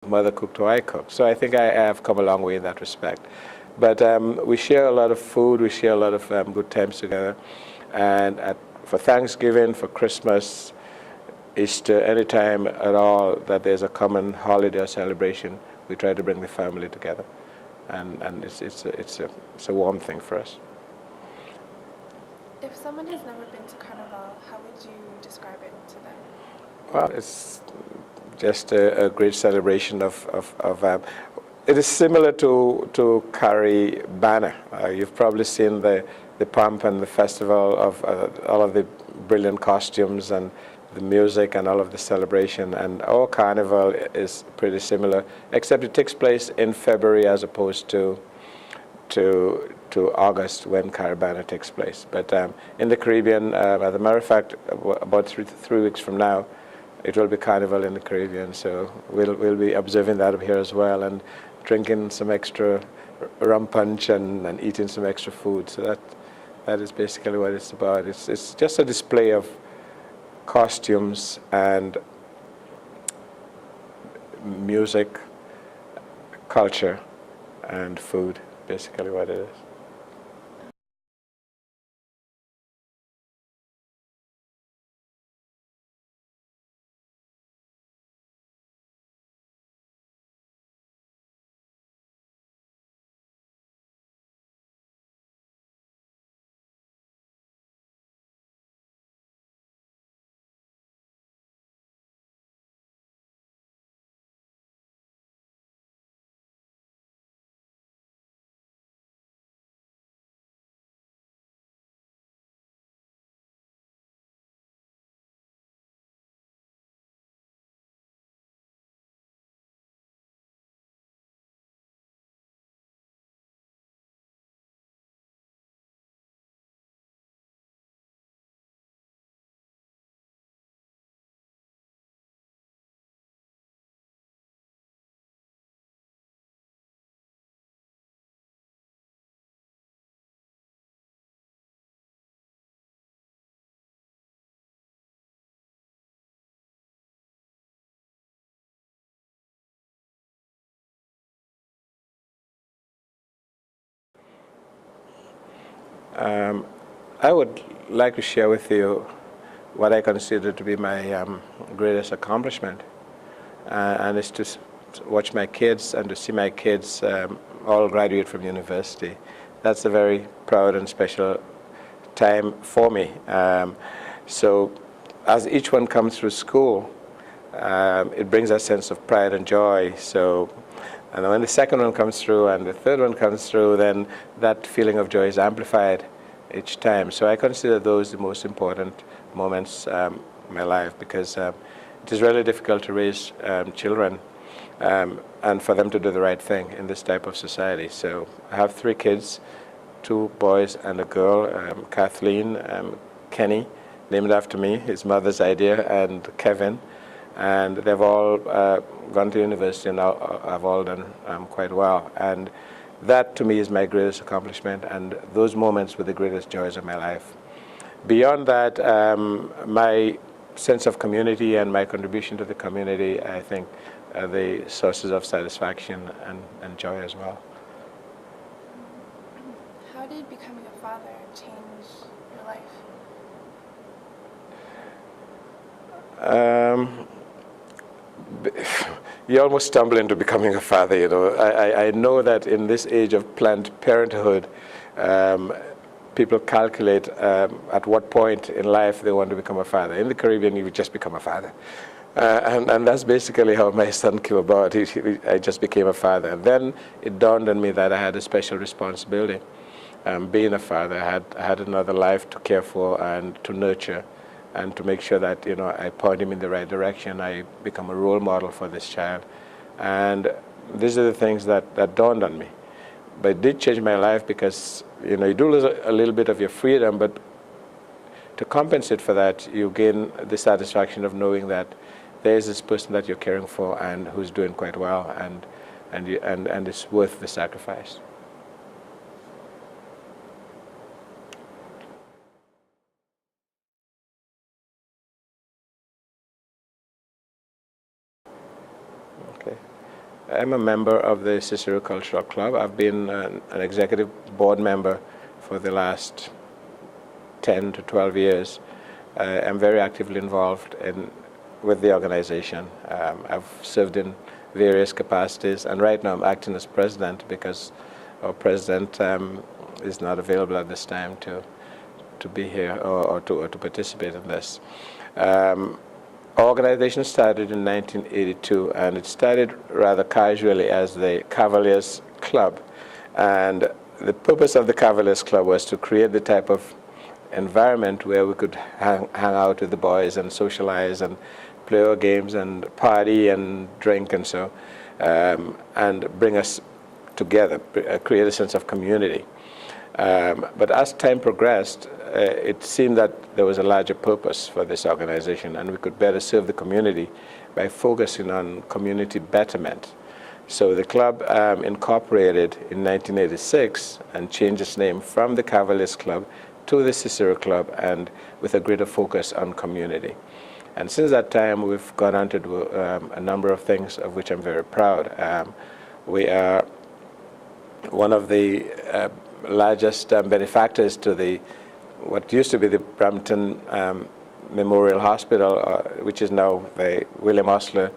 mother cooked or I cooked. So I think I have come a long way in that respect. But we share a lot of food, we share a lot of good times together. And for Thanksgiving, for Christmas, Easter, any time at all that there's a common holiday or celebration, we try to bring the family together. And it's a warm thing for us. If someone has never been to Carnival, how would you describe it to them? Well, it's just a great celebration it is similar to Carrie Banner. You've probably seen the pomp and the festival of all of the brilliant costumes and the music and all of the celebration. And our carnival is pretty similar, except it takes place in February as opposed to August when Carrie Banner takes place. But in the Caribbean, as a matter of fact, about three weeks from now, it will be Carnival in the Caribbean. So we'll be observing that up here as well, and drinking some extra rum punch and eating some extra food. So that is basically what it's about. It's just a display of costumes and music, culture, and food, basically what it is. I would like to share with you what I consider to be my greatest accomplishment, and it's to watch my kids and to see my kids all graduate from university. That's a very proud and special time for me. So as each one comes through school, it brings a sense of pride and joy. So, and when the second one comes through and the third one comes through, then that feeling of joy is amplified each time. So I consider those the most important moments in my life, because it is really difficult to raise children and for them to do the right thing in this type of society. So I have 3 kids, 2 boys and a girl, Kathleen, Kenny, named after me, his mother's idea, and Kevin. And they've all gone to university and now have all done quite well. And that, to me, is my greatest accomplishment, and those moments were the greatest joys of my life. Beyond that, my sense of community and my contribution to the community, I think, are the sources of satisfaction and joy as well. How did becoming a father change your life? You almost stumble into becoming a father, you know. I know that in this age of Planned Parenthood, people calculate at what point in life they want to become a father. In the Caribbean, you would just become a father. And that's basically how my son came about. I just became a father. And then it dawned on me that I had a special responsibility. Being a father, I had another life to care for and to nurture, and to make sure that, you know, I point him in the right direction. I become a role model for this child. And these are the things that dawned on me. But it did change my life, because, you know, you do lose a little bit of your freedom, but to compensate for that, you gain the satisfaction of knowing that there is this person that you're caring for and who's doing quite well, and it's worth the sacrifice. Okay. I'm a member of the Cicero Cultural Club. I've been an executive board member for the last 10 to 12 years. I'm very actively involved with the organization. I've served in various capacities, and right now I'm acting as president because our president is not available at this time to be here or to participate in this. Our organization started in 1982, and it started rather casually as the Cavaliers Club. And the purpose of the Cavaliers Club was to create the type of environment where we could hang out with the boys and socialize and play our games and party and drink and so, and bring us together, create a sense of community. But as time progressed, it seemed that there was a larger purpose for this organization, and we could better serve the community by focusing on community betterment. So the club incorporated in 1986 and changed its name from the Cavaliers Club to the Cicero Club, and with a greater focus on community. And since that time, we've gone on to do a number of things of which I'm very proud. We are one of the largest benefactors to what used to be the Brampton Memorial Hospital, which is now the William Osler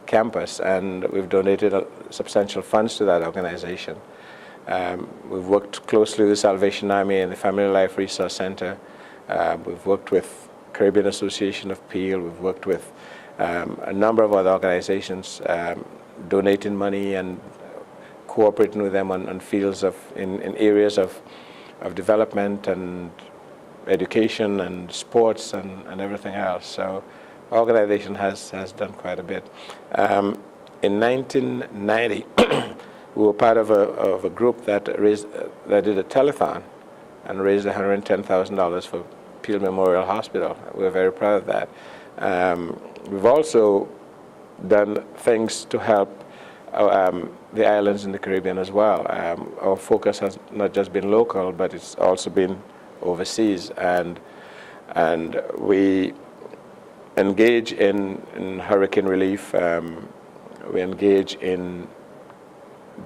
campus, and we've donated substantial funds to that organization. We've worked closely with the Salvation Army and the Family Life Resource Center. We've worked with Caribbean Association of Peel. We've worked with a number of other organizations, donating money and cooperating with them on fields in areas of development and education and sports and everything else. So our organization has done quite a bit. In 1990, we were part of a group that did a telethon and raised $110,000 for Peel Memorial Hospital. We're very proud of that. We've also done things to help the islands in the Caribbean as well. Our focus has not just been local, but it's also been overseas, and we engage in hurricane relief. We engage in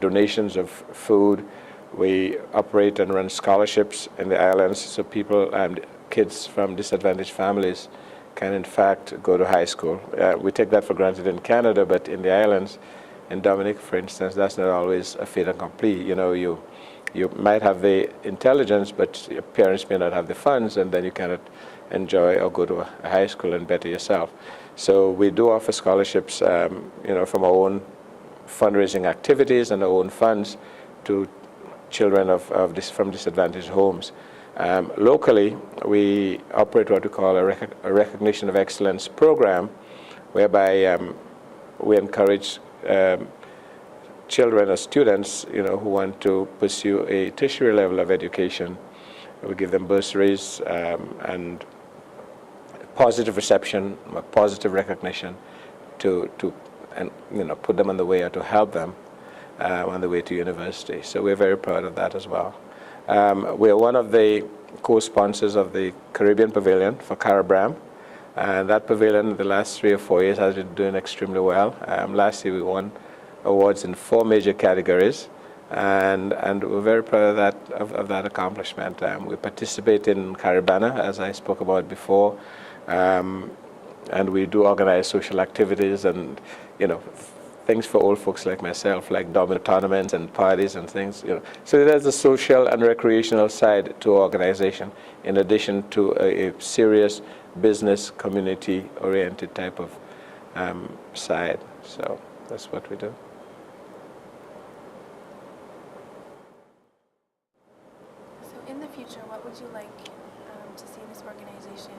donations of food. We operate and run scholarships in the islands, so people and kids from disadvantaged families can in fact go to high school. We take that for granted in Canada, but in the islands, in Dominic, for instance, that's not always a fait accompli. You know, you might have the intelligence, but your parents may not have the funds, and then you cannot enjoy or go to a high school and better yourself. So we do offer scholarships, from our own fundraising activities and our own funds to children from disadvantaged homes. Locally, we operate what we call a Recognition of Excellence program, whereby we encourage children or students, who want to pursue a tertiary level of education. We give them bursaries and positive reception, positive recognition to put them on the way, or to help them on the way to university. So we're very proud of that as well. We're one of the co-sponsors of the Caribbean Pavilion for Caribram, and that pavilion in the last 3 or 4 years has been doing extremely well. Last year we won awards in 4 major categories, and we're very proud of that accomplishment. We participate in Caribana, as I spoke about before, and we do organize social activities and things for old folks like myself, like domino tournaments and parties and things. So there's a social and recreational side to our organization, in addition to a serious business, community-oriented type of side. So that's what we do. So in the future, what would you like to see this organization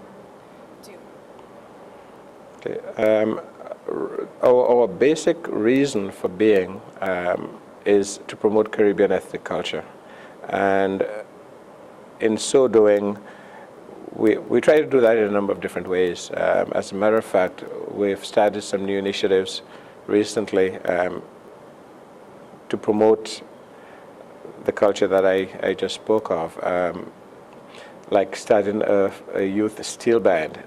do? Okay. Our basic reason for being is to promote Caribbean ethnic culture, and in so doing, we try to do that in a number of different ways. As a matter of fact, we've started some new initiatives recently to promote the culture that I just spoke of, like starting a youth steel band.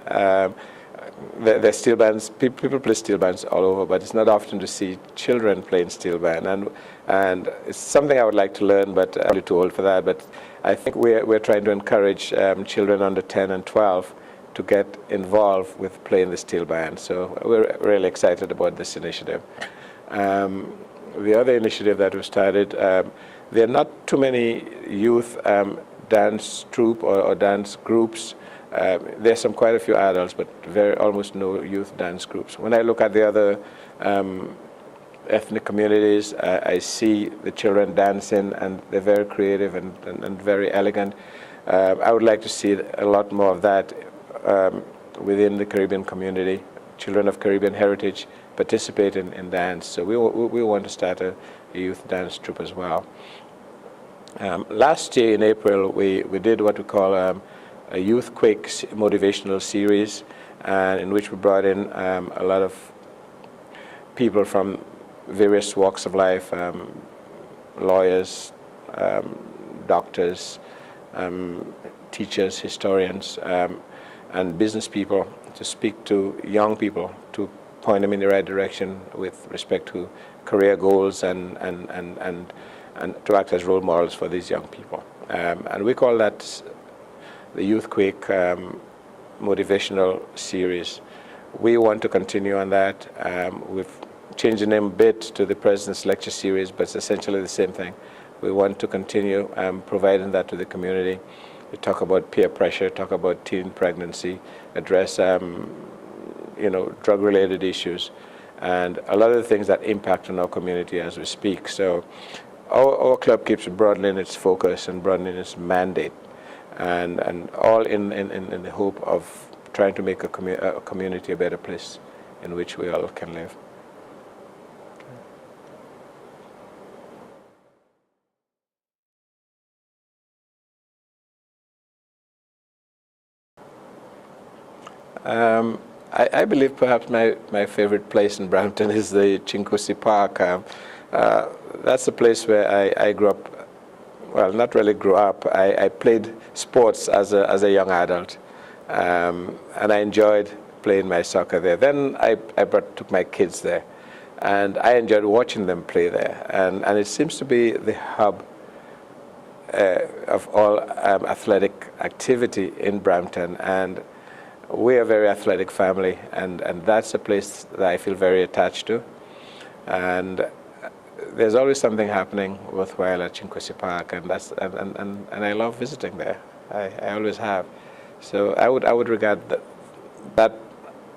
there's steel bands. People play steel bands all over, but it's not often to see children playing steel band, and it's something I would like to learn, but I'm probably too old for that. But I think we're trying to encourage children under 10 and 12 to get involved with playing the steel band. So we're really excited about this initiative. The other initiative that we started, there are not too many youth dance troupe or dance groups. There's quite a few adults, but almost no youth dance groups. When I look at the other ethnic communities, I see the children dancing, and they're very creative and very elegant. I would like to see a lot more of that within the Caribbean community. Children of Caribbean heritage participate in dance. So we want to start a youth dance troupe as well. Last year in April, we did what we call a Youth Quick motivational series, in which we brought in a lot of people from various walks of life, lawyers, doctors, teachers, historians, and business people, to speak to young people, to point them in the right direction with respect to career goals and to act as role models for these young people. And we call that the Youth Quick motivational series. We want to continue on that. We've changed the name a bit to the President's Lecture Series, but it's essentially the same thing. We want to continue providing that to the community. We talk about peer pressure, talk about teen pregnancy, address drug-related issues, and a lot of the things that impact on our community as we speak. So our club keeps broadening its focus and broadening its mandate, and all in the hope of trying to make a community a better place in which we all can live. I believe perhaps my favorite place in Brampton is the Chincosi Park. That's the place where I grew up. Well, not really grew up. I played sports as a young adult, and I enjoyed playing my soccer there. Then I took my kids there, and I enjoyed watching them play there. And it seems to be the hub of all athletic activity in Brampton. And we're a very athletic family, and that's a place that I feel very attached to. And there's always something happening worthwhile at Chincosi Park, and I love visiting there. I always have. So I would regard that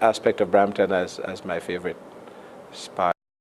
aspect of Brampton as my favorite spot.